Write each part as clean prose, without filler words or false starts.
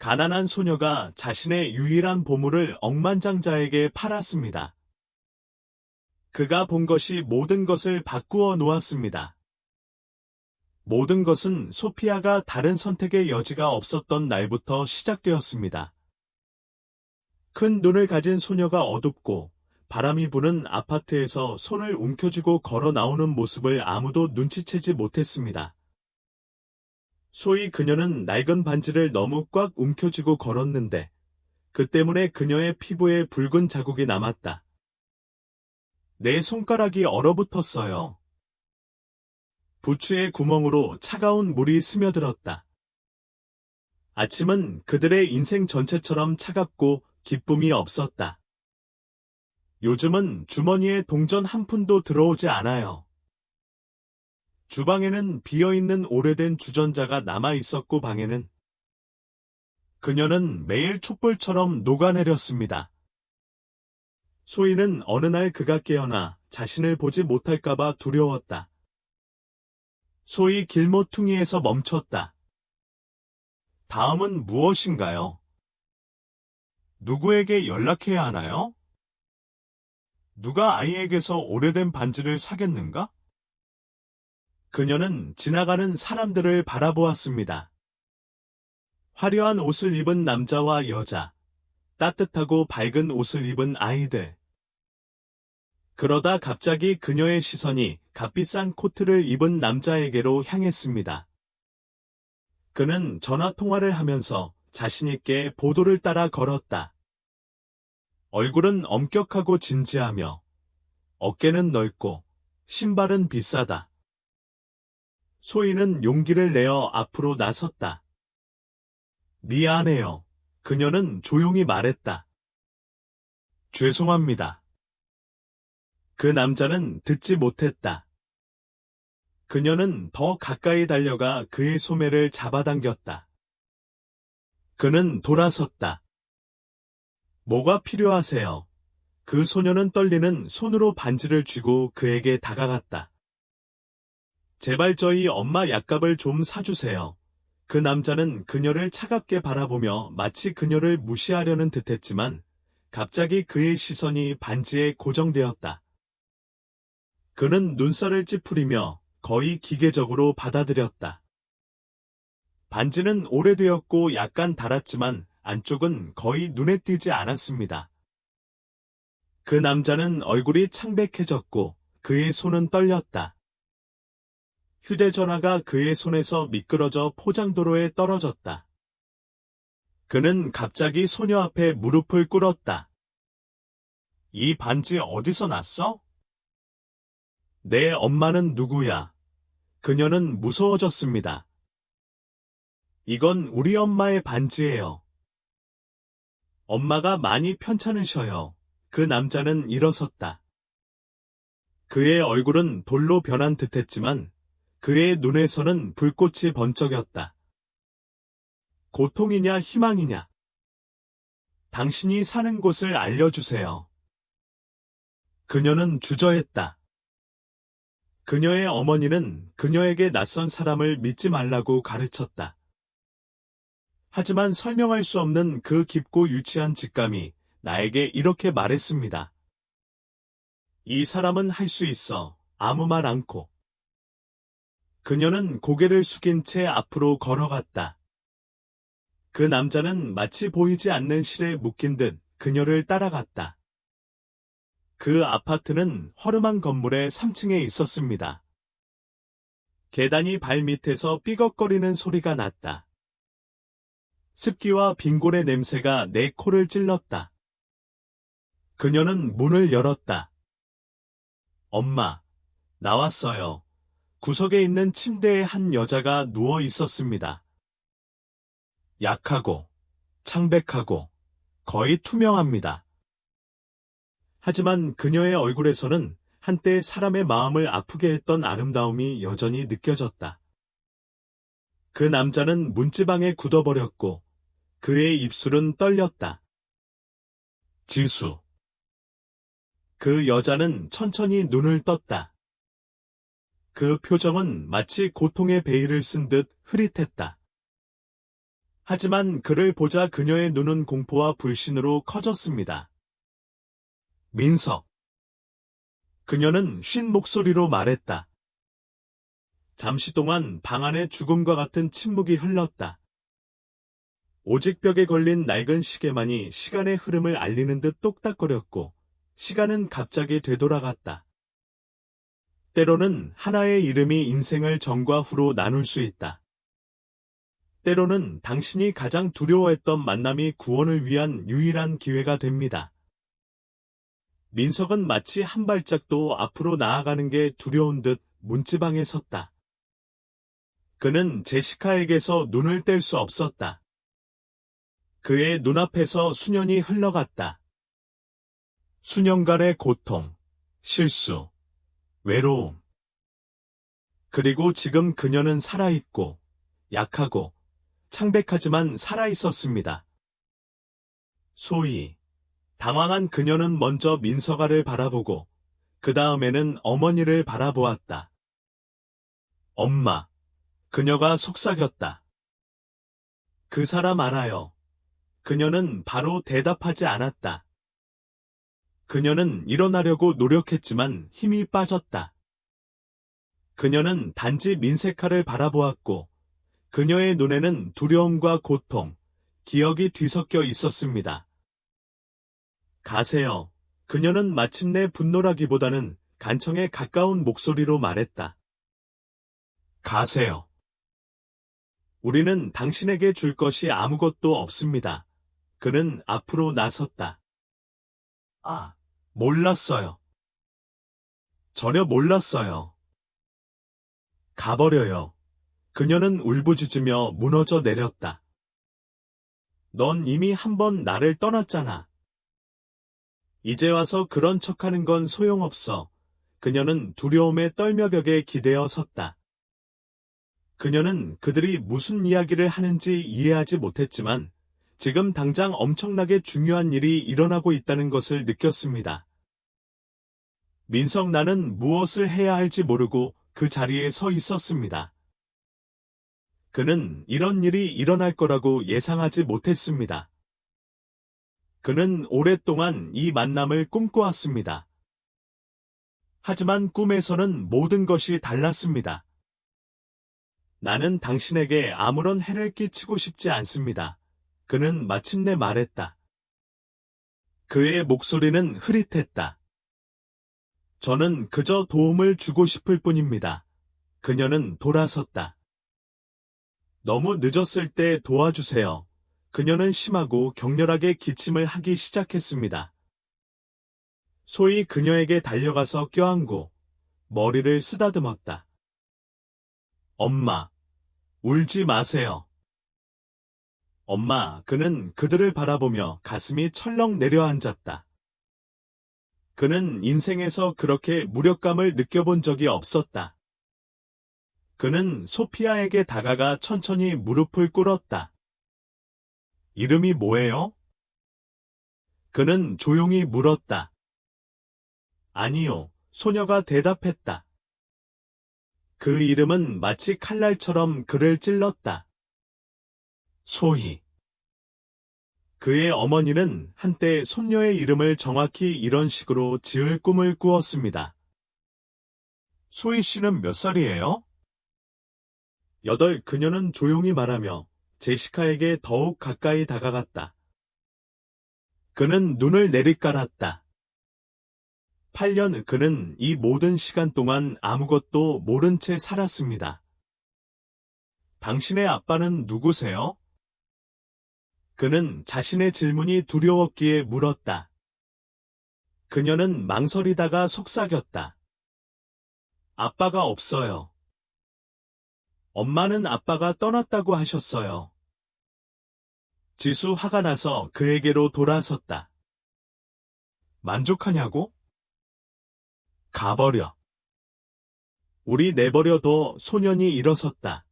가난한 소녀가 자신의 유일한 보물을 억만장자에게 팔았습니다. 그가 본 것이 모든 것을 바꾸어 놓았습니다. 모든 것은 소피아가 다른 선택의 여지가 없었던 날부터 시작되었습니다. 큰 눈을 가진 소녀가 어둡고 바람이 부는 아파트에서 손을 움켜쥐고 걸어 나오는 모습을 아무도 눈치채지 못했습니다. 소위 그녀는 낡은 반지를 너무 꽉 움켜쥐고 걸었는데 그 때문에 그녀의 피부에 붉은 자국이 남았다. 내 손가락이 얼어붙었어요. 부츠의 구멍으로 차가운 물이 스며들었다. 아침은 그들의 인생 전체처럼 차갑고 기쁨이 없었다. 요즘은 주머니에 동전 한 푼도 들어오지 않아요. 주방에는 비어있는 오래된 주전자가 남아있었고 방에는 그녀는 매일 촛불처럼 녹아내렸습니다. 소희는 어느 날 그가 깨어나 자신을 보지 못할까봐 두려웠다. 소희 길모퉁이에서 멈췄다. 다음은 무엇인가요? 누구에게 연락해야 하나요? 누가 아이에게서 오래된 반지를 사겠는가? 그녀는 지나가는 사람들을 바라보았습니다. 화려한 옷을 입은 남자와 여자, 따뜻하고 밝은 옷을 입은 아이들. 그러다 갑자기 그녀의 시선이 값비싼 코트를 입은 남자에게로 향했습니다. 그는 전화통화를 하면서 자신있게 보도를 따라 걸었다. 얼굴은 엄격하고 진지하며 어깨는 넓고 신발은 비싸다. 소희는 용기를 내어 앞으로 나섰다. 미안해요. 그녀는 조용히 말했다. 죄송합니다. 그 남자는 듣지 못했다. 그녀는 더 가까이 달려가 그의 소매를 잡아당겼다. 그는 돌아섰다. 뭐가 필요하세요? 그 소녀는 떨리는 손으로 반지를 쥐고 그에게 다가갔다. 제발 저희 엄마 약값을 좀 사주세요. 그 남자는 그녀를 차갑게 바라보며 마치 그녀를 무시하려는 듯했지만 갑자기 그의 시선이 반지에 고정되었다. 그는 눈살을 찌푸리며 거의 기계적으로 받아들였다. 반지는 오래되었고 약간 닳았지만 안쪽은 거의 눈에 띄지 않았습니다. 그 남자는 얼굴이 창백해졌고 그의 손은 떨렸다. 휴대전화가 그의 손에서 미끄러져 포장도로에 떨어졌다. 그는 갑자기 소녀 앞에 무릎을 꿇었다. 이 반지 어디서 났어? 내 엄마는 누구야? 그녀는 무서워졌습니다. 이건 우리 엄마의 반지예요. 엄마가 많이 편찮으셔요. 그 남자는 일어섰다. 그의 얼굴은 돌로 변한 듯했지만 그의 눈에서는 불꽃이 번쩍였다. 고통이냐 희망이냐? 당신이 사는 곳을 알려주세요. 그녀는 주저했다. 그녀의 어머니는 그녀에게 낯선 사람을 믿지 말라고 가르쳤다. 하지만 설명할 수 없는 그 깊고 유치한 직감이 나에게 이렇게 말했습니다. 이 사람은 할 수 있어. 아무 말 않고. 그녀는 고개를 숙인 채 앞으로 걸어갔다. 그 남자는 마치 보이지 않는 실에 묶인 듯 그녀를 따라갔다. 그 아파트는 허름한 건물의 3층에 있었습니다. 계단이 발밑에서 삐걱거리는 소리가 났다. 습기와 빈곤의 냄새가 내 코를 찔렀다. 그녀는 문을 열었다. 엄마, 나왔어요. 구석에 있는 침대에 한 여자가 누워 있었습니다. 약하고, 창백하고, 거의 투명합니다. 하지만 그녀의 얼굴에서는 한때 사람의 마음을 아프게 했던 아름다움이 여전히 느껴졌다. 그 남자는 문지방에 굳어버렸고 그의 입술은 떨렸다. 지수. 그 여자는 천천히 눈을 떴다. 그 표정은 마치 고통의 베일을 쓴 듯 흐릿했다. 하지만 그를 보자 그녀의 눈은 공포와 불신으로 커졌습니다. 민석. 그녀는 쉰 목소리로 말했다. 잠시 동안 방 안에 죽음과 같은 침묵이 흘렀다. 오직 벽에 걸린 낡은 시계만이 시간의 흐름을 알리는 듯 똑딱거렸고 시간은 갑자기 되돌아갔다. 때로는 하나의 이름이 인생을 전과 후로 나눌 수 있다. 때로는 당신이 가장 두려워했던 만남이 구원을 위한 유일한 기회가 됩니다. 민석은 마치 한 발짝도 앞으로 나아가는 게 두려운 듯 문지방에 섰다. 그는 제시카에게서 눈을 뗄 수 없었다. 그의 눈앞에서 수년이 흘러갔다. 수년간의 고통, 실수, 외로움. 그리고 지금 그녀는 살아있고, 약하고, 창백하지만 살아있었습니다. 소희. 당황한 그녀는 먼저 민서가를 바라보고, 그 다음에는 어머니를 바라보았다. 엄마. 그녀가 속삭였다. 그 사람 알아요. 그녀는 바로 대답하지 않았다. 그녀는 일어나려고 노력했지만 힘이 빠졌다. 그녀는 단지 민세카를 바라보았고 그녀의 눈에는 두려움과 고통, 기억이 뒤섞여 있었습니다. 가세요. 그녀는 마침내 분노라기보다는 간청에 가까운 목소리로 말했다. 가세요. 우리는 당신에게 줄 것이 아무것도 없습니다. 그는 앞으로 나섰다. 아, 몰랐어요. 전혀 몰랐어요. 가버려요. 그녀는 울부짖으며 무너져 내렸다. 넌 이미 한 번 나를 떠났잖아. 이제 와서 그런 척하는 건 소용없어. 그녀는 두려움에 떨며 벽에 기대어 섰다. 그녀는 그들이 무슨 이야기를 하는지 이해하지 못했지만 지금 당장 엄청나게 중요한 일이 일어나고 있다는 것을 느꼈습니다. 민석 나는 무엇을 해야 할지 모르고 그 자리에 서 있었습니다. 그는 이런 일이 일어날 거라고 예상하지 못했습니다. 그는 오랫동안 이 만남을 꿈꿔왔습니다. 하지만 꿈에서는 모든 것이 달랐습니다. 나는 당신에게 아무런 해를 끼치고 싶지 않습니다. 그는 마침내 말했다. 그의 목소리는 흐릿했다. 저는 그저 도움을 주고 싶을 뿐입니다. 그녀는 돌아섰다. 너무 늦었을 때 도와주세요. 그녀는 심하고 격렬하게 기침을 하기 시작했습니다. 소희 그녀에게 달려가서 껴안고 머리를 쓰다듬었다. 엄마, 울지 마세요. 엄마, 그는 그들을 바라보며 가슴이 철렁 내려앉았다. 그는 인생에서 그렇게 무력감을 느껴본 적이 없었다. 그는 소피아에게 다가가 천천히 무릎을 꿇었다. 이름이 뭐예요? 그는 조용히 물었다. 아니요, 소녀가 대답했다. 그 이름은 마치 칼날처럼 그를 찔렀다. 소희. 그의 어머니는 한때 손녀의 이름을 정확히 이런 식으로 지을 꿈을 꾸었습니다. 소희 씨는 몇 살이에요? 8. 그녀는 조용히 말하며 제시카에게 더욱 가까이 다가갔다. 그는 눈을 내리깔았다. 8년 그는 이 모든 시간 동안 아무것도 모른 채 살았습니다. 당신의 아빠는 누구세요? 그는 자신의 질문이 두려웠기에 물었다. 그녀는 망설이다가 속삭였다. 아빠가 없어요. 엄마는 아빠가 떠났다고 하셨어요. 지수 화가 나서 그에게로 돌아섰다. 만족하냐고? 가버려. 우리 내버려둬. 소년이 일어섰다.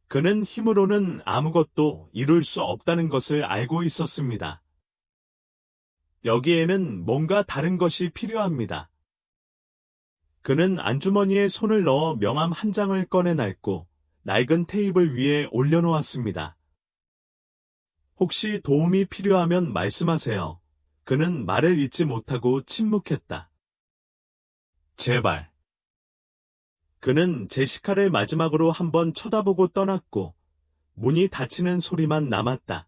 그는 힘으로는 아무것도 이룰 수 없다는 것을 알고 있었습니다. 여기에는 뭔가 다른 것이 필요합니다. 그는 안주머니에 손을 넣어 명함 한 장을 꺼내놨고 낡은 테이블 위에 올려놓았습니다. 혹시 도움이 필요하면 말씀하세요. 그는 말을 잇지 못하고 침묵했다. 제발. 그는 제시카를 마지막으로 한번 쳐다보고 떠났고 문이 닫히는 소리만 남았다.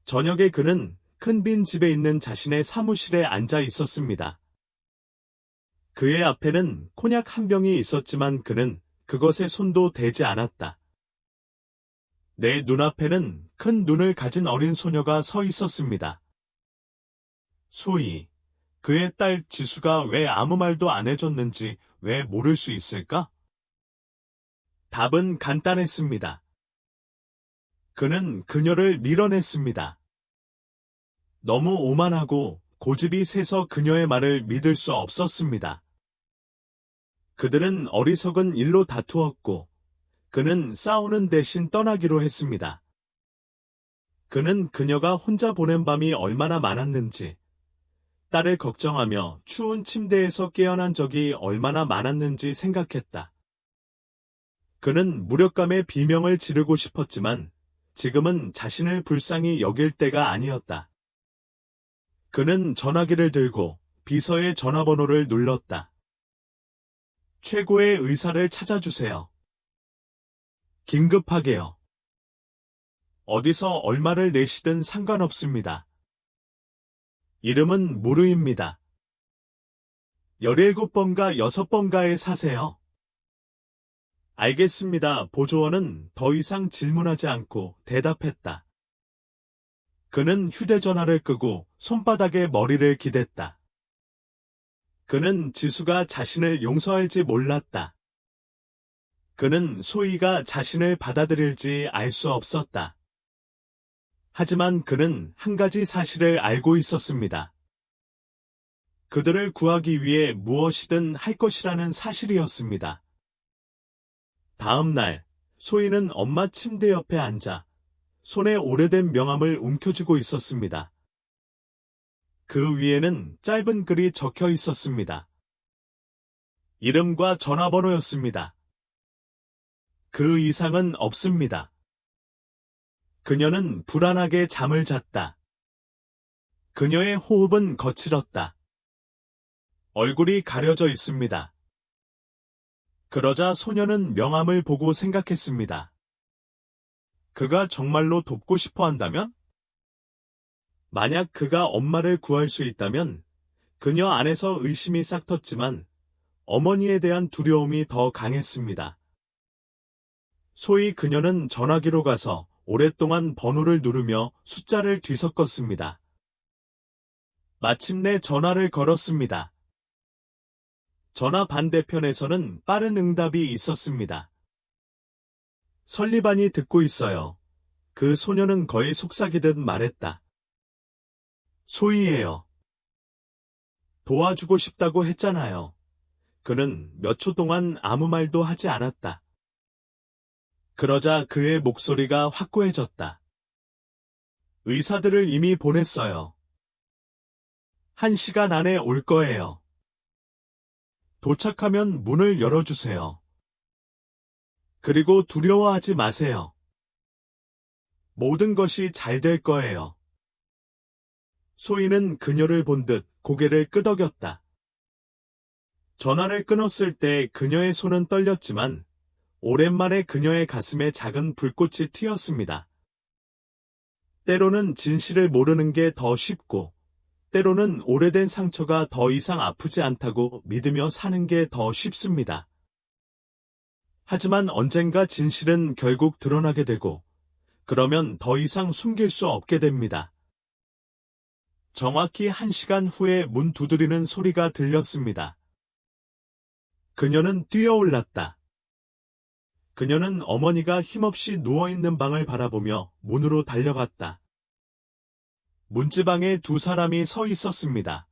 저녁에 그는 큰 빈 집에 있는 자신의 사무실에 앉아 있었습니다. 그의 앞에는 콘약 한 병이 있었지만 그는 그것에 손도 대지 않았다. 내 눈앞에는 큰 눈을 가진 어린 소녀가 서 있었습니다. 소희, 그의 딸 지수가 왜 아무 말도 안 해줬는지 왜 모를 수 있을까? 답은 간단했습니다. 그는 그녀를 밀어냈습니다. 너무 오만하고 고집이 세서 그녀의 말을 믿을 수 없었습니다. 그들은 어리석은 일로 다투었고 그는 싸우는 대신 떠나기로 했습니다. 그는 그녀가 혼자 보낸 밤이 얼마나 많았는지, 딸을 걱정하며 추운 침대에서 깨어난 적이 얼마나 많았는지 생각했다. 그는 무력감에 비명을 지르고 싶었지만 지금은 자신을 불쌍히 여길 때가 아니었다. 그는 전화기를 들고 비서의 전화번호를 눌렀다. 최고의 의사를 찾아주세요. 긴급하게요. 어디서 얼마를 내시든 상관없습니다. 이름은 무르입니다. 17번가 6번가에 사세요. 알겠습니다. 보조원은 더 이상 질문하지 않고 대답했다. 그는 휴대전화를 끄고 손바닥에 머리를 기댔다. 그는 지수가 자신을 용서할지 몰랐다. 그는 소희가 자신을 받아들일지 알 수 없었다. 하지만 그는 한 가지 사실을 알고 있었습니다. 그들을 구하기 위해 무엇이든 할 것이라는 사실이었습니다. 다음 날, 소희는 엄마 침대 옆에 앉아 손에 오래된 명함을 움켜쥐고 있었습니다. 그 위에는 짧은 글이 적혀 있었습니다. 이름과 전화번호였습니다. 그 이상은 없습니다. 그녀는 불안하게 잠을 잤다. 그녀의 호흡은 거칠었다. 얼굴이 가려져 있습니다. 그러자 소녀는 명함을 보고 생각했습니다. 그가 정말로 돕고 싶어 한다면? 만약 그가 엄마를 구할 수 있다면 그녀 안에서 의심이 싹 텄지만 어머니에 대한 두려움이 더 강했습니다. 소위 그녀는 전화기로 가서 오랫동안 번호를 누르며 숫자를 뒤섞었습니다. 마침내 전화를 걸었습니다. 전화 반대편에서는 빠른 응답이 있었습니다. 설리반이 듣고 있어요. 그 소녀는 거의 속삭이듯 말했다. 소희예요. 도와주고 싶다고 했잖아요. 그는 몇 초 동안 아무 말도 하지 않았다. 그러자 그의 목소리가 확고해졌다. 의사들을 이미 보냈어요. 1시간 안에 올 거예요. 도착하면 문을 열어주세요. 그리고 두려워하지 마세요. 모든 것이 잘 될 거예요. 소희는 그녀를 본 듯 고개를 끄덕였다. 전화를 끊었을 때 그녀의 손은 떨렸지만 오랜만에 그녀의 가슴에 작은 불꽃이 튀었습니다. 때로는 진실을 모르는 게 더 쉽고 때로는 오래된 상처가 더 이상 아프지 않다고 믿으며 사는 게 더 쉽습니다. 하지만 언젠가 진실은 결국 드러나게 되고 그러면 더 이상 숨길 수 없게 됩니다. 정확히 1시간 후에 문 두드리는 소리가 들렸습니다. 그녀는 뛰어올랐다. 그녀는 어머니가 힘없이 누워있는 방을 바라보며 문으로 달려갔다. 문지방에 두 사람이 서 있었습니다.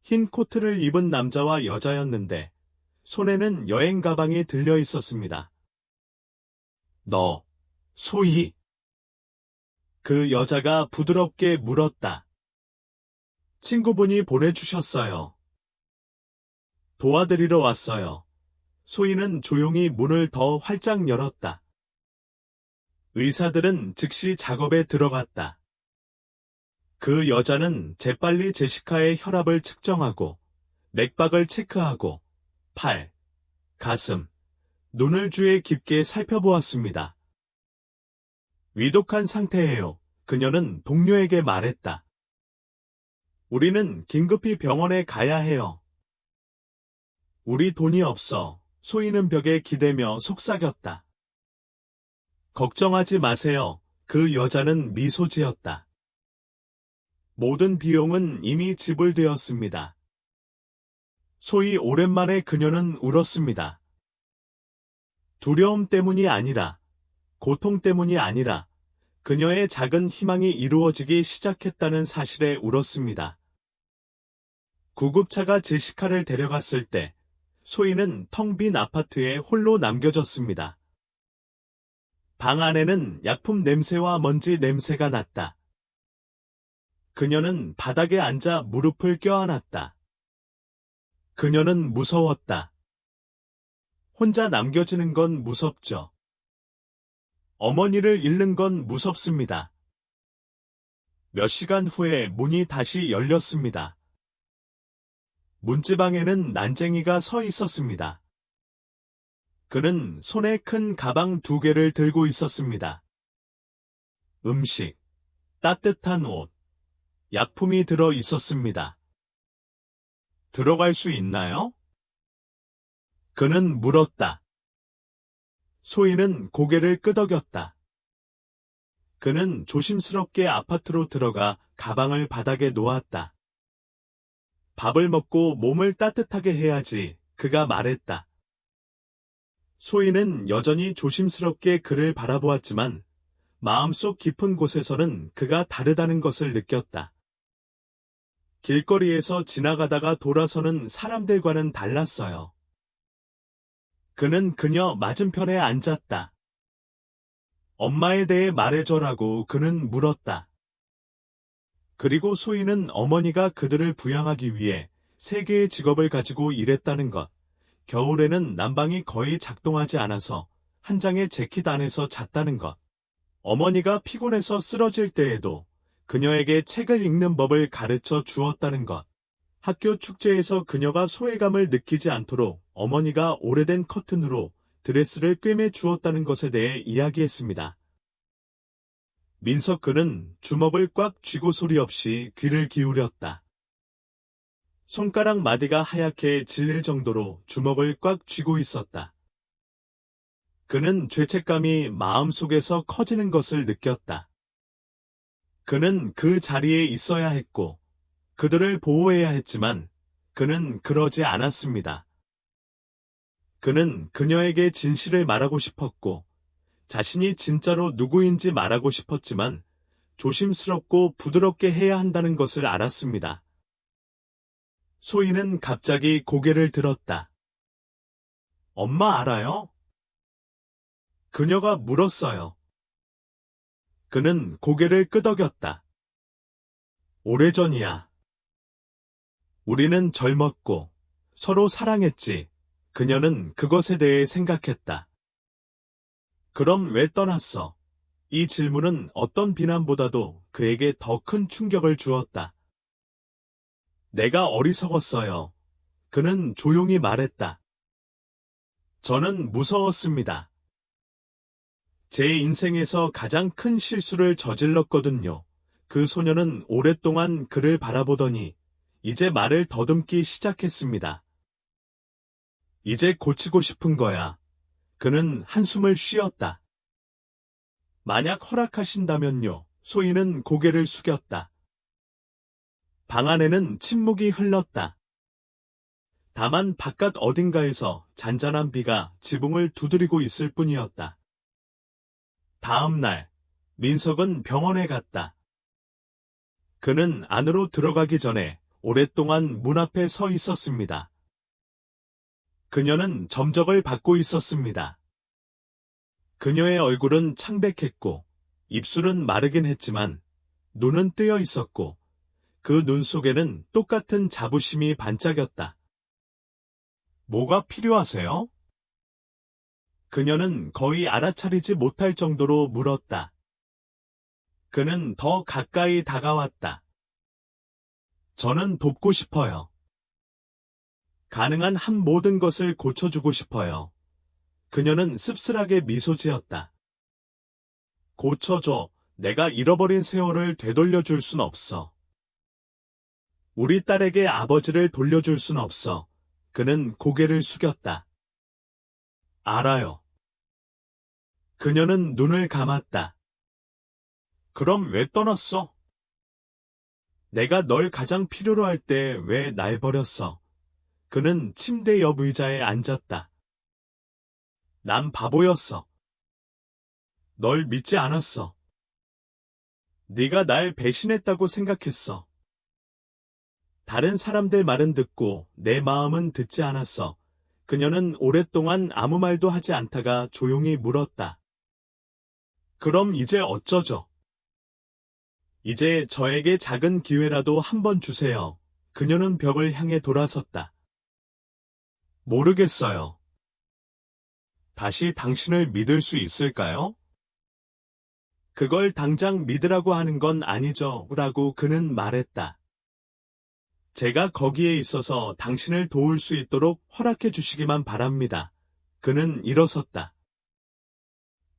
흰 코트를 입은 남자와 여자였는데 손에는 여행 가방이 들려 있었습니다. 너, 소희. 그 여자가 부드럽게 물었다. 친구분이 보내주셨어요. 도와드리러 왔어요. 소희는 조용히 문을 더 활짝 열었다. 의사들은 즉시 작업에 들어갔다. 그 여자는 재빨리 제시카의 혈압을 측정하고 맥박을 체크하고 팔, 가슴, 눈을 주의 깊게 살펴보았습니다. 위독한 상태예요. 그녀는 동료에게 말했다. 우리는 긴급히 병원에 가야 해요. 우리 돈이 없어. 소희는 벽에 기대며 속삭였다. 걱정하지 마세요. 그 여자는 미소 지었다. 모든 비용은 이미 지불되었습니다. 소희 오랜만에 그녀는 울었습니다. 두려움 때문이 아니라, 고통 때문이 아니라, 그녀의 작은 희망이 이루어지기 시작했다는 사실에 울었습니다. 구급차가 제시카를 데려갔을 때, 소희는 텅 빈 아파트에 홀로 남겨졌습니다. 방 안에는 약품 냄새와 먼지 냄새가 났다. 그녀는 바닥에 앉아 무릎을 껴안았다. 그녀는 무서웠다. 혼자 남겨지는 건 무섭죠. 어머니를 잃는 건 무섭습니다. 몇 시간 후에 문이 다시 열렸습니다. 문지방에는 난쟁이가 서 있었습니다. 그는 손에 큰 가방 2개를 들고 있었습니다. 음식, 따뜻한 옷, 약품이 들어 있었습니다. 들어갈 수 있나요? 그는 물었다. 소희는 고개를 끄덕였다. 그는 조심스럽게 아파트로 들어가 가방을 바닥에 놓았다. 밥을 먹고 몸을 따뜻하게 해야지, 그가 말했다. 소희는 여전히 조심스럽게 그를 바라보았지만 마음속 깊은 곳에서는 그가 다르다는 것을 느꼈다. 길거리에서 지나가다가 돌아서는 사람들과는 달랐어요. 그는 그녀 맞은편에 앉았다. 엄마에 대해 말해줘라고 그는 물었다. 그리고 소희는 어머니가 그들을 부양하기 위해 3개의 직업을 가지고 일했다는 것, 겨울에는 난방이 거의 작동하지 않아서 한 장의 재킷 안에서 잤다는 것, 어머니가 피곤해서 쓰러질 때에도 그녀에게 책을 읽는 법을 가르쳐 주었다는 것, 학교 축제에서 그녀가 소외감을 느끼지 않도록 어머니가 오래된 커튼으로 드레스를 꿰매 주었다는 것에 대해 이야기했습니다. 민석 그는 주먹을 꽉 쥐고 소리 없이 귀를 기울였다. 손가락 마디가 하얗게 질릴 정도로 주먹을 꽉 쥐고 있었다. 그는 죄책감이 마음속에서 커지는 것을 느꼈다. 그는 그 자리에 있어야 했고, 그들을 보호해야 했지만, 그는 그러지 않았습니다. 그는 그녀에게 진실을 말하고 싶었고, 자신이 진짜로 누구인지 말하고 싶었지만 조심스럽고 부드럽게 해야 한다는 것을 알았습니다. 소희는 갑자기 고개를 들었다. 엄마 알아요? 그녀가 물었어요. 그는 고개를 끄덕였다. 오래전이야. 우리는 젊었고 서로 사랑했지. 그녀는 그것에 대해 생각했다. 그럼 왜 떠났어? 이 질문은 어떤 비난보다도 그에게 더 큰 충격을 주었다. 내가 어리석었어요. 그는 조용히 말했다. 저는 무서웠습니다. 제 인생에서 가장 큰 실수를 저질렀거든요. 그 소녀는 오랫동안 그를 바라보더니 이제 말을 더듬기 시작했습니다. 이제 고치고 싶은 거야. 그는 한숨을 쉬었다. 만약 허락하신다면요. 소희는 고개를 숙였다. 방 안에는 침묵이 흘렀다. 다만 바깥 어딘가에서 잔잔한 비가 지붕을 두드리고 있을 뿐이었다. 다음 날, 민석은 병원에 갔다. 그는 안으로 들어가기 전에 오랫동안 문 앞에 서 있었습니다. 그녀는 점적을 받고 있었습니다. 그녀의 얼굴은 창백했고 입술은 마르긴 했지만 눈은 뜨여 있었고 그 눈 속에는 똑같은 자부심이 반짝였다. 뭐가 필요하세요? 그녀는 거의 알아차리지 못할 정도로 물었다. 그는 더 가까이 다가왔다. 저는 돕고 싶어요. 가능한 한 모든 것을 고쳐주고 싶어요. 그녀는 씁쓸하게 미소 지었다. 고쳐줘. 내가 잃어버린 세월을 되돌려줄 순 없어. 우리 딸에게 아버지를 돌려줄 순 없어. 그는 고개를 숙였다. 알아요. 그녀는 눈을 감았다. 그럼 왜 떠났어? 내가 널 가장 필요로 할 때 왜 날 버렸어? 그는 침대 옆 의자에 앉았다. 난 바보였어. 널 믿지 않았어. 네가 날 배신했다고 생각했어. 다른 사람들 말은 듣고 내 마음은 듣지 않았어. 그녀는 오랫동안 아무 말도 하지 않다가 조용히 물었다. 그럼 이제 어쩌죠? 이제 저에게 작은 기회라도 한 번 주세요. 그녀는 벽을 향해 돌아섰다. 모르겠어요. 다시 당신을 믿을 수 있을까요? 그걸 당장 믿으라고 하는 건 아니죠. 라고 그는 말했다. 제가 거기에 있어서 당신을 도울 수 있도록 허락해 주시기만 바랍니다. 그는 일어섰다.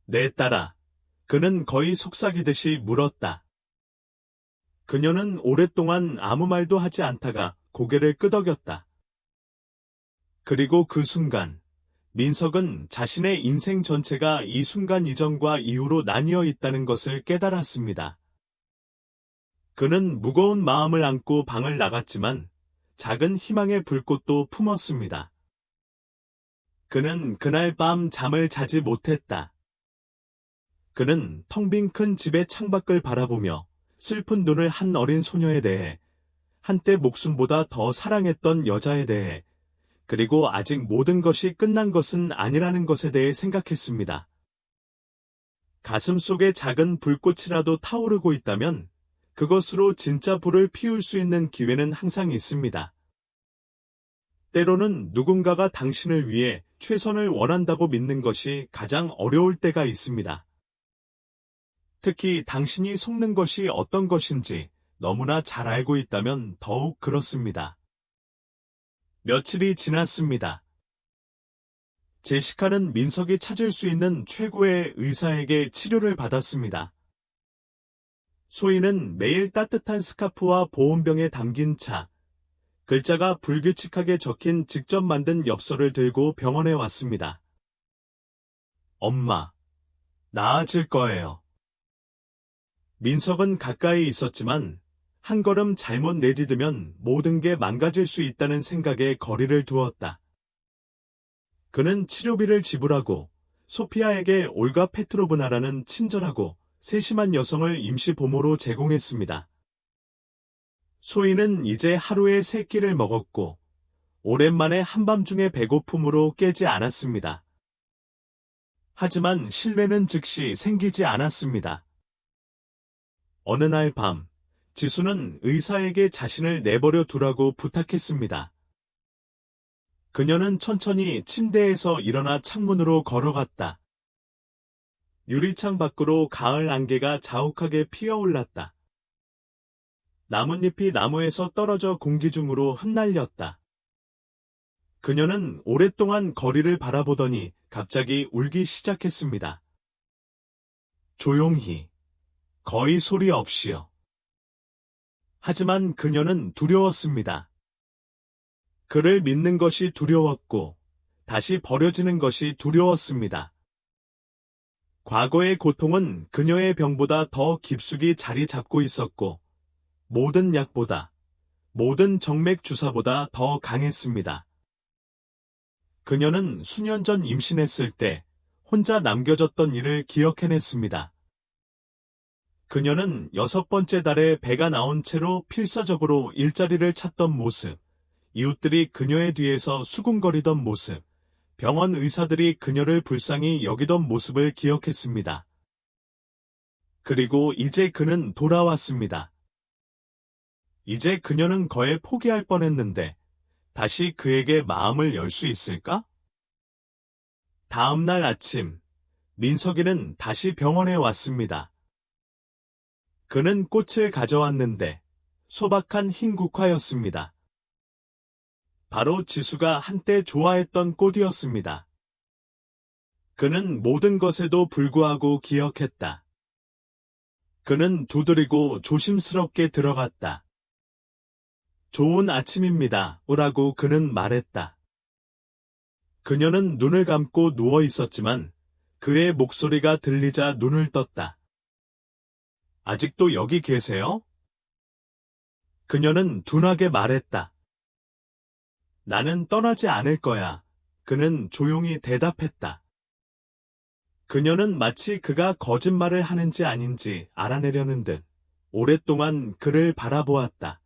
내 딸아. 그는 거의 속삭이듯이 물었다. 그녀는 오랫동안 아무 말도 하지 않다가 고개를 끄덕였다. 그리고 그 순간, 민석은 자신의 인생 전체가 이 순간 이전과 이후로 나뉘어 있다는 것을 깨달았습니다. 그는 무거운 마음을 안고 방을 나갔지만 작은 희망의 불꽃도 품었습니다. 그는 그날 밤 잠을 자지 못했다. 그는 텅 빈 큰 집의 창밖을 바라보며 슬픈 눈을 한 어린 소녀에 대해, 한때 목숨보다 더 사랑했던 여자에 대해, 그리고 아직 모든 것이 끝난 것은 아니라는 것에 대해 생각했습니다. 가슴 속에 작은 불꽃이라도 타오르고 있다면 그것으로 진짜 불을 피울 수 있는 기회는 항상 있습니다. 때로는 누군가가 당신을 위해 최선을 원한다고 믿는 것이 가장 어려울 때가 있습니다. 특히 당신이 속는 것이 어떤 것인지 너무나 잘 알고 있다면 더욱 그렇습니다. 며칠이 지났습니다. 제시카는 민석이 찾을 수 있는 최고의 의사에게 치료를 받았습니다. 소희는 매일 따뜻한 스카프와 보온병에 담긴 차, 글자가 불규칙하게 적힌 직접 만든 엽서를 들고 병원에 왔습니다. 엄마, 나아질 거예요. 민석은 가까이 있었지만 한 걸음 잘못 내디디면 모든 게 망가질 수 있다는 생각에 거리를 두었다. 그는 치료비를 지불하고 소피아에게 올가 페트로브나라는 친절하고 세심한 여성을 임시 보모로 제공했습니다. 소희는 이제 하루에 3끼를 먹었고 오랜만에 한밤중에 배고픔으로 깨지 않았습니다. 하지만 신뢰는 즉시 생기지 않았습니다. 어느 날 밤, 지수는 의사에게 자신을 내버려 두라고 부탁했습니다. 그녀는 천천히 침대에서 일어나 창문으로 걸어갔다. 유리창 밖으로 가을 안개가 자욱하게 피어올랐다. 나뭇잎이 나무에서 떨어져 공기 중으로 흩날렸다. 그녀는 오랫동안 거리를 바라보더니 갑자기 울기 시작했습니다. 조용히, 거의 소리 없이요. 하지만 그녀는 두려웠습니다. 그를 믿는 것이 두려웠고 다시 버려지는 것이 두려웠습니다. 과거의 고통은 그녀의 병보다 더 깊숙이 자리 잡고 있었고 모든 약보다, 모든 정맥 주사보다 더 강했습니다. 그녀는 수년 전 임신했을 때 혼자 남겨졌던 일을 기억해냈습니다. 그녀는 6번째 달에 배가 나온 채로 필사적으로 일자리를 찾던 모습, 이웃들이 그녀의 뒤에서 수군거리던 모습, 병원 의사들이 그녀를 불쌍히 여기던 모습을 기억했습니다. 그리고 이제 그는 돌아왔습니다. 이제 그녀는 거의 포기할 뻔했는데 다시 그에게 마음을 열 수 있을까? 다음 날 아침, 민석이는 다시 병원에 왔습니다. 그는 꽃을 가져왔는데 소박한 흰 국화였습니다. 바로 지수가 한때 좋아했던 꽃이었습니다. 그는 모든 것에도 불구하고 기억했다. 그는 두드리고 조심스럽게 들어갔다. 좋은 아침입니다. 오라고 그는 말했다. 그녀는 눈을 감고 누워 있었지만 그의 목소리가 들리자 눈을 떴다. 아직도 여기 계세요? 그녀는 둔하게 말했다. 나는 떠나지 않을 거야. 그는 조용히 대답했다. 그녀는 마치 그가 거짓말을 하는지 아닌지 알아내려는 듯 오랫동안 그를 바라보았다.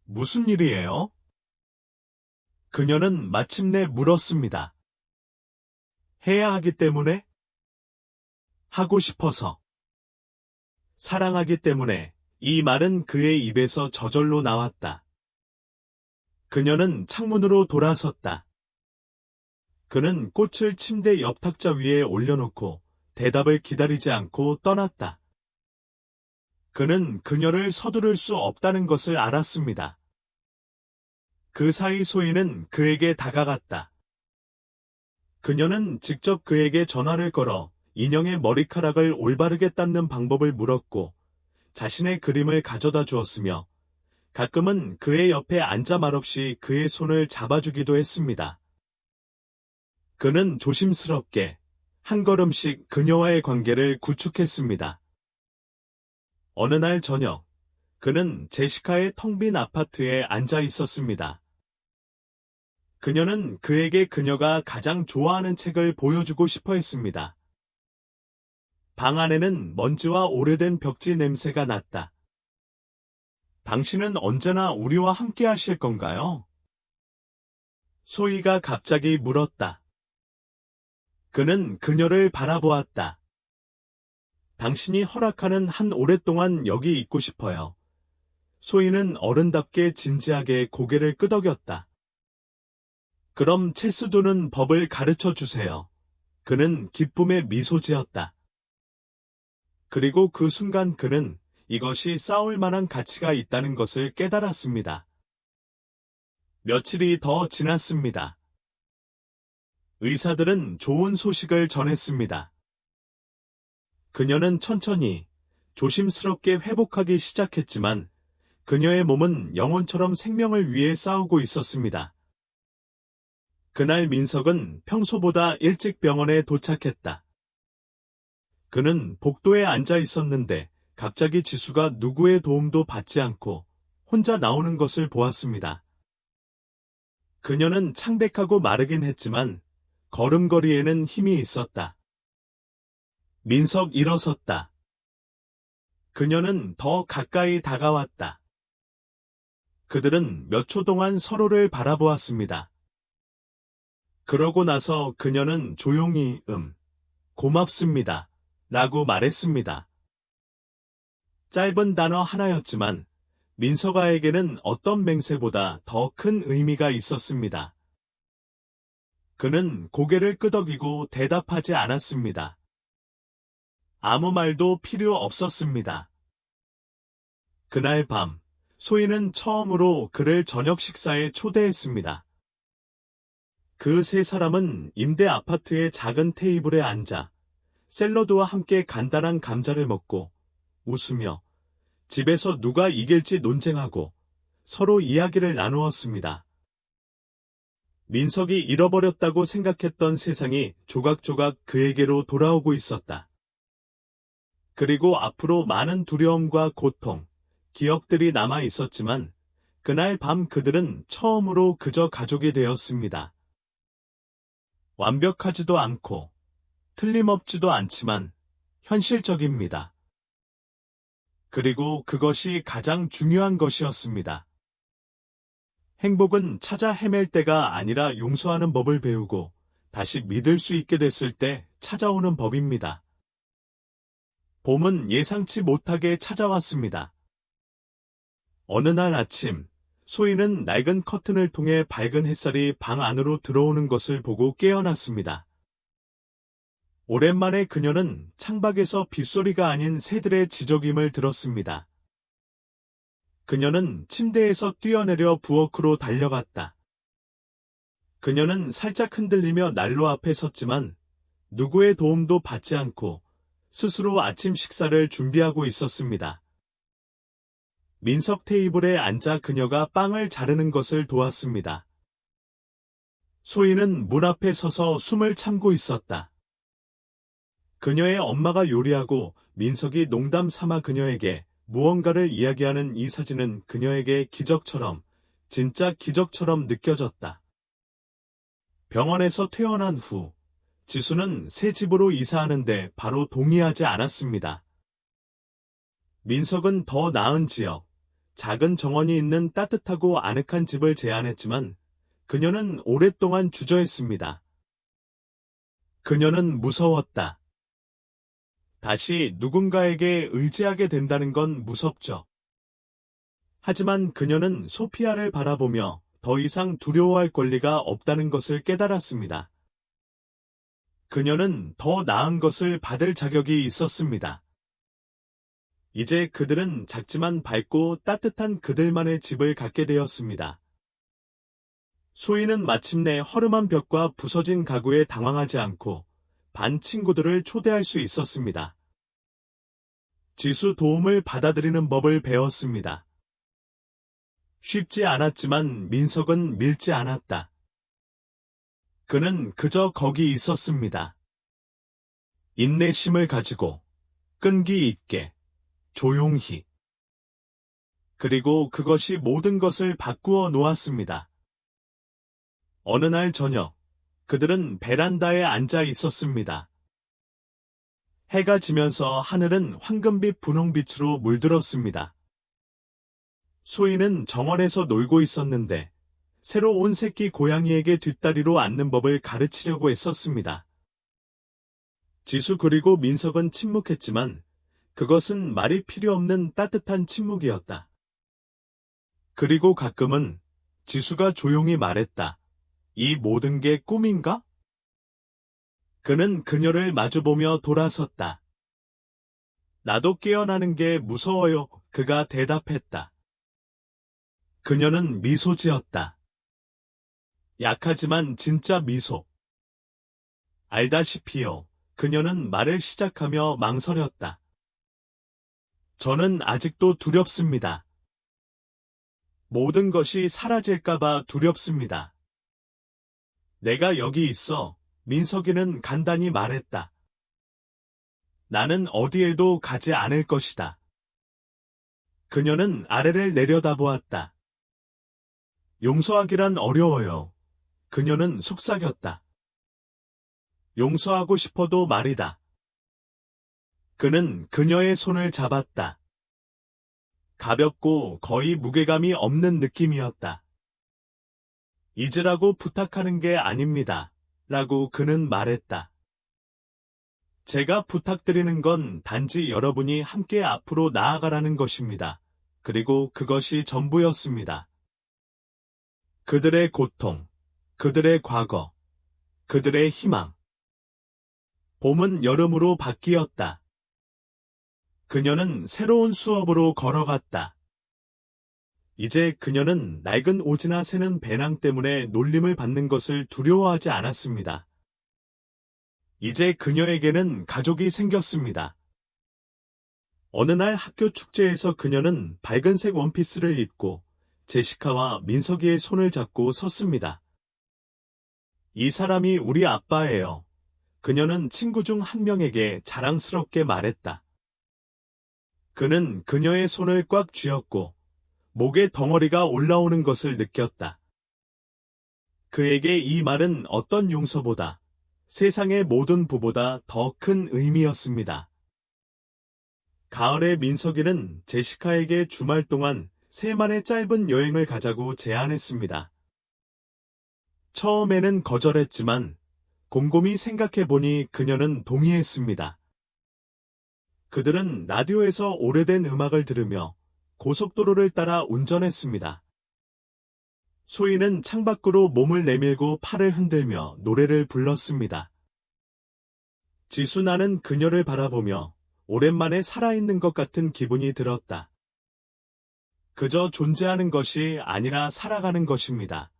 무슨 일이에요? 그녀는 마침내 물었습니다. 해야 하기 때문에? 하고 싶어서. 사랑하기 때문에. 이 말은 그의 입에서 저절로 나왔다. 그녀는 창문으로 돌아섰다. 그는 꽃을 침대 옆 탁자 위에 올려놓고 대답을 기다리지 않고 떠났다. 그는 그녀를 서두를 수 없다는 것을 알았습니다. 그 사이 소희는 그에게 다가갔다. 그녀는 직접 그에게 전화를 걸어 인형의 머리카락을 올바르게 닦는 방법을 물었고 자신의 그림을 가져다 주었으며 가끔은 그의 옆에 앉아 말없이 그의 손을 잡아주기도 했습니다. 그는 조심스럽게 한 걸음씩 그녀와의 관계를 구축했습니다. 어느 날 저녁, 그는 제시카의 텅 빈 아파트에 앉아 있었습니다. 그녀는 그에게 그녀가 가장 좋아하는 책을 보여주고 싶어 했습니다. 방 안에는 먼지와 오래된 벽지 냄새가 났다. 당신은 언제나 우리와 함께 하실 건가요? 소희가 갑자기 물었다. 그는 그녀를 바라보았다. 당신이 허락하는 한 오랫동안 여기 있고 싶어요. 소희는 어른답게 진지하게 고개를 끄덕였다. 그럼 체스 두는 법을 가르쳐 주세요. 그는 기쁨에 미소 지었다. 그리고 그 순간 그는 이것이 싸울 만한 가치가 있다는 것을 깨달았습니다. 며칠이 더 지났습니다. 의사들은 좋은 소식을 전했습니다. 그녀는 천천히, 조심스럽게 회복하기 시작했지만 그녀의 몸은 영혼처럼 생명을 위해 싸우고 있었습니다. 그날 민석은 평소보다 일찍 병원에 도착했다. 그는 복도에 앉아 있었는데 갑자기 지수가 누구의 도움도 받지 않고 혼자 나오는 것을 보았습니다. 그녀는 창백하고 마르긴 했지만 걸음걸이에는 힘이 있었다. 민석 일어섰다. 그녀는 더 가까이 다가왔다. 그들은 몇 초 동안 서로를 바라보았습니다. 그러고 나서 그녀는 조용히 고맙습니다. 라고 말했습니다. 짧은 단어 하나였지만 민석아에게는 어떤 맹세보다 더 큰 의미가 있었습니다. 그는 고개를 끄덕이고 대답하지 않았습니다. 아무 말도 필요 없었습니다. 그날 밤, 소희는 처음으로 그를 저녁 식사에 초대했습니다. 그 세 사람은 임대 아파트의 작은 테이블에 앉아 샐러드와 함께 간단한 감자를 먹고 웃으며 집에서 누가 이길지 논쟁하고 서로 이야기를 나누었습니다. 민석이 잃어버렸다고 생각했던 세상이 조각조각 그에게로 돌아오고 있었다. 그리고 앞으로 많은 두려움과 고통, 기억들이 남아 있었지만 그날 밤 그들은 처음으로 그저 가족이 되었습니다. 완벽하지도 않고 틀림없지도 않지만 현실적입니다. 그리고 그것이 가장 중요한 것이었습니다. 행복은 찾아 헤맬 때가 아니라 용서하는 법을 배우고 다시 믿을 수 있게 됐을 때 찾아오는 법입니다. 봄은 예상치 못하게 찾아왔습니다. 어느 날 아침, 소희는 낡은 커튼을 통해 밝은 햇살이 방 안으로 들어오는 것을 보고 깨어났습니다. 오랜만에 그녀는 창밖에서 빗소리가 아닌 새들의 지저귀임을 들었습니다. 그녀는 침대에서 뛰어내려 부엌으로 달려갔다. 그녀는 살짝 흔들리며 난로 앞에 섰지만 누구의 도움도 받지 않고 스스로 아침 식사를 준비하고 있었습니다. 민석 테이블에 앉아 그녀가 빵을 자르는 것을 도왔습니다. 소희는 문 앞에 서서 숨을 참고 있었다. 그녀의 엄마가 요리하고 민석이 농담 삼아 그녀에게 무언가를 이야기하는 이 사진은 그녀에게 기적처럼, 진짜 기적처럼 느껴졌다. 병원에서 퇴원한 후 지수는 새 집으로 이사하는데 바로 동의하지 않았습니다. 민석은 더 나은 지역, 작은 정원이 있는 따뜻하고 아늑한 집을 제안했지만 그녀는 오랫동안 주저했습니다. 그녀는 무서웠다. 다시 누군가에게 의지하게 된다는 건 무섭죠. 하지만 그녀는 소피아를 바라보며 더 이상 두려워할 권리가 없다는 것을 깨달았습니다. 그녀는 더 나은 것을 받을 자격이 있었습니다. 이제 그들은 작지만 밝고 따뜻한 그들만의 집을 갖게 되었습니다. 소희는 마침내 허름한 벽과 부서진 가구에 당황하지 않고 반 친구들을 초대할 수 있었습니다. 지수 도움을 받아들이는 법을 배웠습니다. 쉽지 않았지만 민석은 밀지 않았다. 그는 그저 거기 있었습니다. 인내심을 가지고, 끈기 있게, 조용히. 그리고 그것이 모든 것을 바꾸어 놓았습니다. 어느 날 저녁, 그들은 베란다에 앉아 있었습니다. 해가 지면서 하늘은 황금빛 분홍빛으로 물들었습니다. 소희는 정원에서 놀고 있었는데 새로 온 새끼 고양이에게 뒷다리로 앉는 법을 가르치려고 애썼습니다. 지수 그리고 민석은 침묵했지만 그것은 말이 필요 없는 따뜻한 침묵이었다. 그리고 가끔은 지수가 조용히 말했다. 이 모든 게 꿈인가? 그는 그녀를 마주보며 돌아섰다. 나도 깨어나는 게 무서워요. 그가 대답했다. 그녀는 미소 지었다. 약하지만 진짜 미소. 알다시피요. 그녀는 말을 시작하며 망설였다. 저는 아직도 두렵습니다. 모든 것이 사라질까봐 두렵습니다. 내가 여기 있어. 민석이는 간단히 말했다. 나는 어디에도 가지 않을 것이다. 그녀는 아래를 내려다보았다. 용서하기란 어려워요. 그녀는 속삭였다. 용서하고 싶어도 말이다. 그는 그녀의 손을 잡았다. 가볍고 거의 무게감이 없는 느낌이었다. 잊으라고 부탁하는 게 아닙니다. 라고 그는 말했다. 제가 부탁드리는 건 단지 여러분이 함께 앞으로 나아가라는 것입니다. 그리고 그것이 전부였습니다. 그들의 고통, 그들의 과거, 그들의 희망. 봄은 여름으로 바뀌었다. 그녀는 새로운 수업으로 걸어갔다. 이제 그녀는 낡은 오지나 새는 배낭 때문에 놀림을 받는 것을 두려워하지 않았습니다. 이제 그녀에게는 가족이 생겼습니다. 어느 날 학교 축제에서 그녀는 밝은색 원피스를 입고 제시카와 민석이의 손을 잡고 섰습니다. 이 사람이 우리 아빠예요. 그녀는 친구 중 한 명에게 자랑스럽게 말했다. 그는 그녀의 손을 꽉 쥐었고 목에 덩어리가 올라오는 것을 느꼈다. 그에게 이 말은 어떤 용서보다 세상의 모든 부보다 더 큰 의미였습니다. 가을에 민석이는 제시카에게 주말 동안 세만의 짧은 여행을 가자고 제안했습니다. 처음에는 거절했지만 곰곰이 생각해보니 그녀는 동의했습니다. 그들은 라디오에서 오래된 음악을 들으며 고속도로를 따라 운전했습니다. 소희는 창밖으로 몸을 내밀고 팔을 흔들며 노래를 불렀습니다. 지수 나는 그녀를 바라보며 오랜만에 살아있는 것 같은 기분이 들었다. 그저 존재하는 것이 아니라 살아가는 것입니다.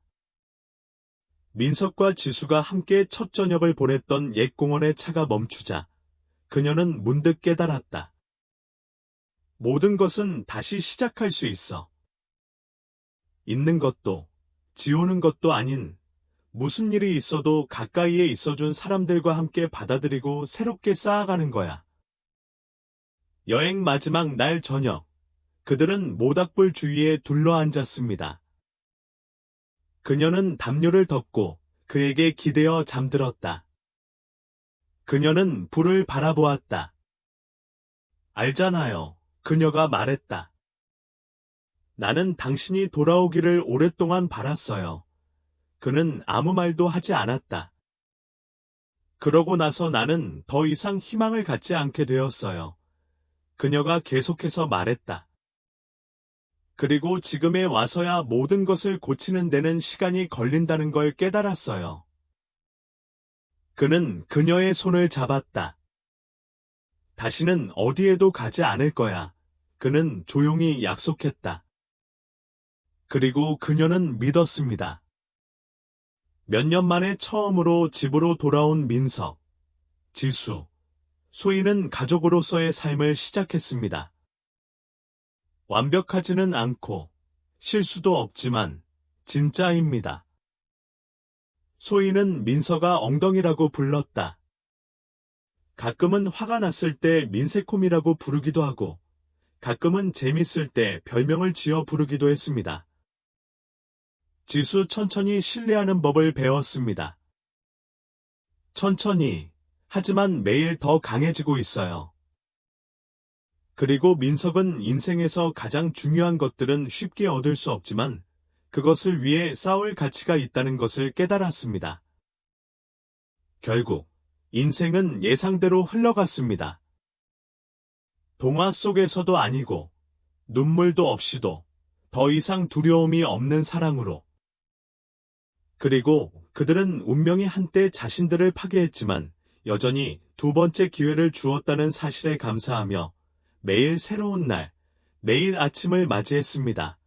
민석과 지수가 함께 첫 저녁을 보냈던 옛 공원의 차가 멈추자 그녀는 문득 깨달았다. 모든 것은 다시 시작할 수 있어. 있는 것도 지우는 것도 아닌 무슨 일이 있어도 가까이에 있어준 사람들과 함께 받아들이고 새롭게 쌓아가는 거야. 여행 마지막 날 저녁, 그들은 모닥불 주위에 둘러앉았습니다. 그녀는 담요를 덮고 그에게 기대어 잠들었다. 그녀는 불을 바라보았다. 알잖아요. 그녀가 말했다. 나는 당신이 돌아오기를 오랫동안 바랐어요. 그는 아무 말도 하지 않았다. 그러고 나서 나는 더 이상 희망을 갖지 않게 되었어요. 그녀가 계속해서 말했다. 그리고 지금에 와서야 모든 것을 고치는 데는 시간이 걸린다는 걸 깨달았어요. 그는 그녀의 손을 잡았다. 다시는 어디에도 가지 않을 거야. 그는 조용히 약속했다. 그리고 그녀는 믿었습니다. 몇 년 만에 처음으로 집으로 돌아온 민석, 지수, 소희는 가족으로서의 삶을 시작했습니다. 완벽하지는 않고 실수도 없지만 진짜입니다. 소희는 민서가 엉덩이라고 불렀다. 가끔은 화가 났을 때 민세콤이라고 부르기도 하고 가끔은 재밌을 때 별명을 지어 부르기도 했습니다. 지수 천천히 신뢰하는 법을 배웠습니다. 천천히, 하지만 매일 더 강해지고 있어요. 그리고 민석은 인생에서 가장 중요한 것들은 쉽게 얻을 수 없지만 그것을 위해 싸울 가치가 있다는 것을 깨달았습니다. 결국 인생은 예상대로 흘러갔습니다. 동화 속에서도 아니고 눈물도 없이도 더 이상 두려움이 없는 사랑으로. 그리고 그들은 운명이 한때 자신들을 파괴했지만 여전히 두 번째 기회를 주었다는 사실에 감사하며 매일 새로운 날, 매일 아침을 맞이했습니다.